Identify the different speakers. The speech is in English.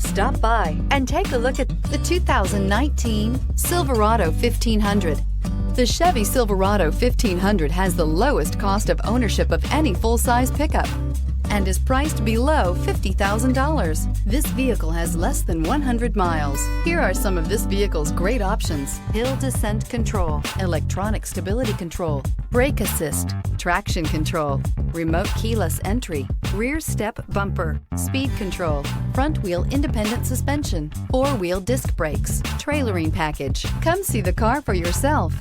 Speaker 1: Stop by and take a look at the 2019 Silverado 1500. The Chevy Silverado 1500 has the lowest cost of ownership of any full-size pickup and is priced below $50,000. This vehicle has less than 100 miles. Here are some of this vehicle's great options: hill descent control, electronic stability control, brake assist, traction control, remote keyless entry, rear step bumper, speed control, front wheel independent suspension, four-wheel disc brakes, trailering package. Come see the car for yourself.